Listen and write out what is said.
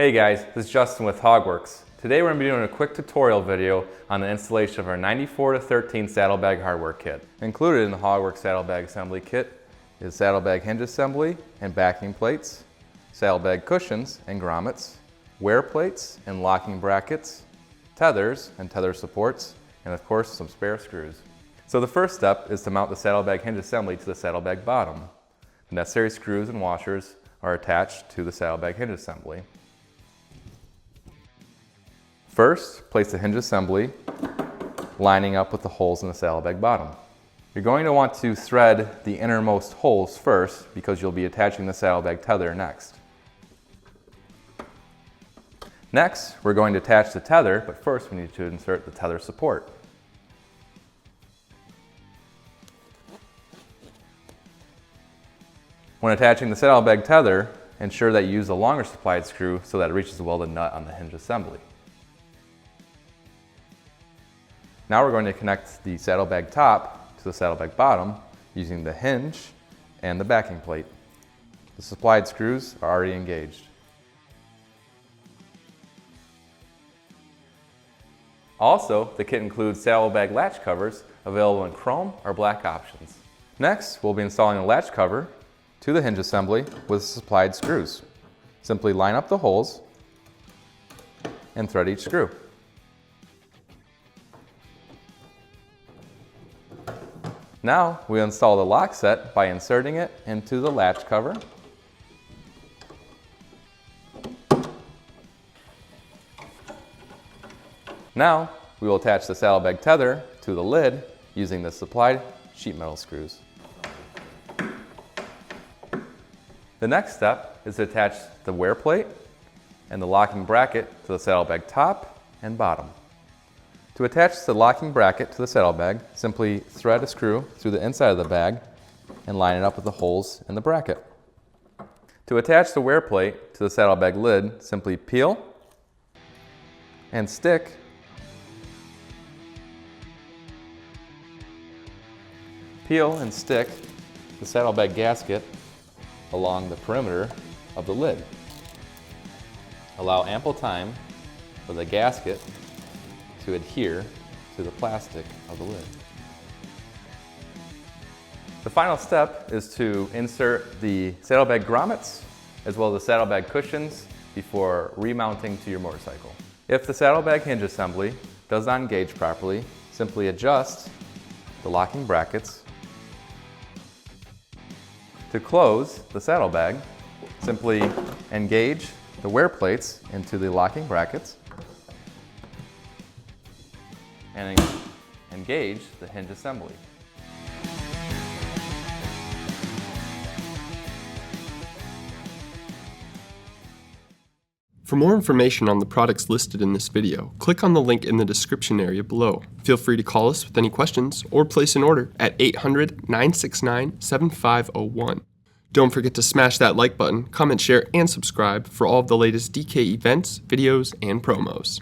Hey guys, this is Justin with Hogworks. Today we're going to be doing a quick tutorial video on the installation of our 94-13 saddlebag hardware kit. Included in the Hogworks saddlebag assembly kit is saddlebag hinge assembly and backing plates, saddlebag cushions and grommets, wear plates and locking brackets, tethers and tether supports, and of course some spare screws. So the first step is to mount the saddlebag hinge assembly to the saddlebag bottom. The necessary screws and washers are attached to the saddlebag hinge assembly. First, place the hinge assembly lining up with the holes in the saddlebag bottom. You're going to want to thread the innermost holes first because you'll be attaching the saddlebag tether next. Next, we're going to attach the tether, but first we need to insert the tether support. When attaching the saddlebag tether, ensure that you use the longer supplied screw so that it reaches the welded nut on the hinge assembly. Now we're going to connect the saddlebag top to the saddlebag bottom using the hinge and the backing plate. The supplied screws are already engaged. Also, the kit includes saddlebag latch covers available in chrome or black options. Next, we'll be installing a latch cover to the hinge assembly with supplied screws. Simply line up the holes and thread each screw. Now we install the lock set by inserting it into the latch cover. Now we will attach the saddlebag tether to the lid using the supplied sheet metal screws. The next step is to attach the wear plate and the locking bracket to the saddlebag top and bottom. To attach the locking bracket to the saddlebag, simply thread a screw through the inside of the bag and line it up with the holes in the bracket. To attach the wear plate to the saddlebag lid, simply peel and stick the saddlebag gasket along the perimeter of the lid. Allow ample time for the gasket to adhere to the plastic of the lid. The final step is to insert the saddlebag grommets as well as the saddlebag cushions before remounting to your motorcycle. If the saddlebag hinge assembly does not engage properly, simply adjust the locking brackets. To close the saddlebag, simply engage the wear plates into the locking brackets and engage the hinge assembly. For more information on the products listed in this video, click on the link in the description area below. Feel free to call us with any questions or place an order at 800-969-7501. Don't forget to smash that like button, comment, share, and subscribe for all of the latest DK events, videos, and promos.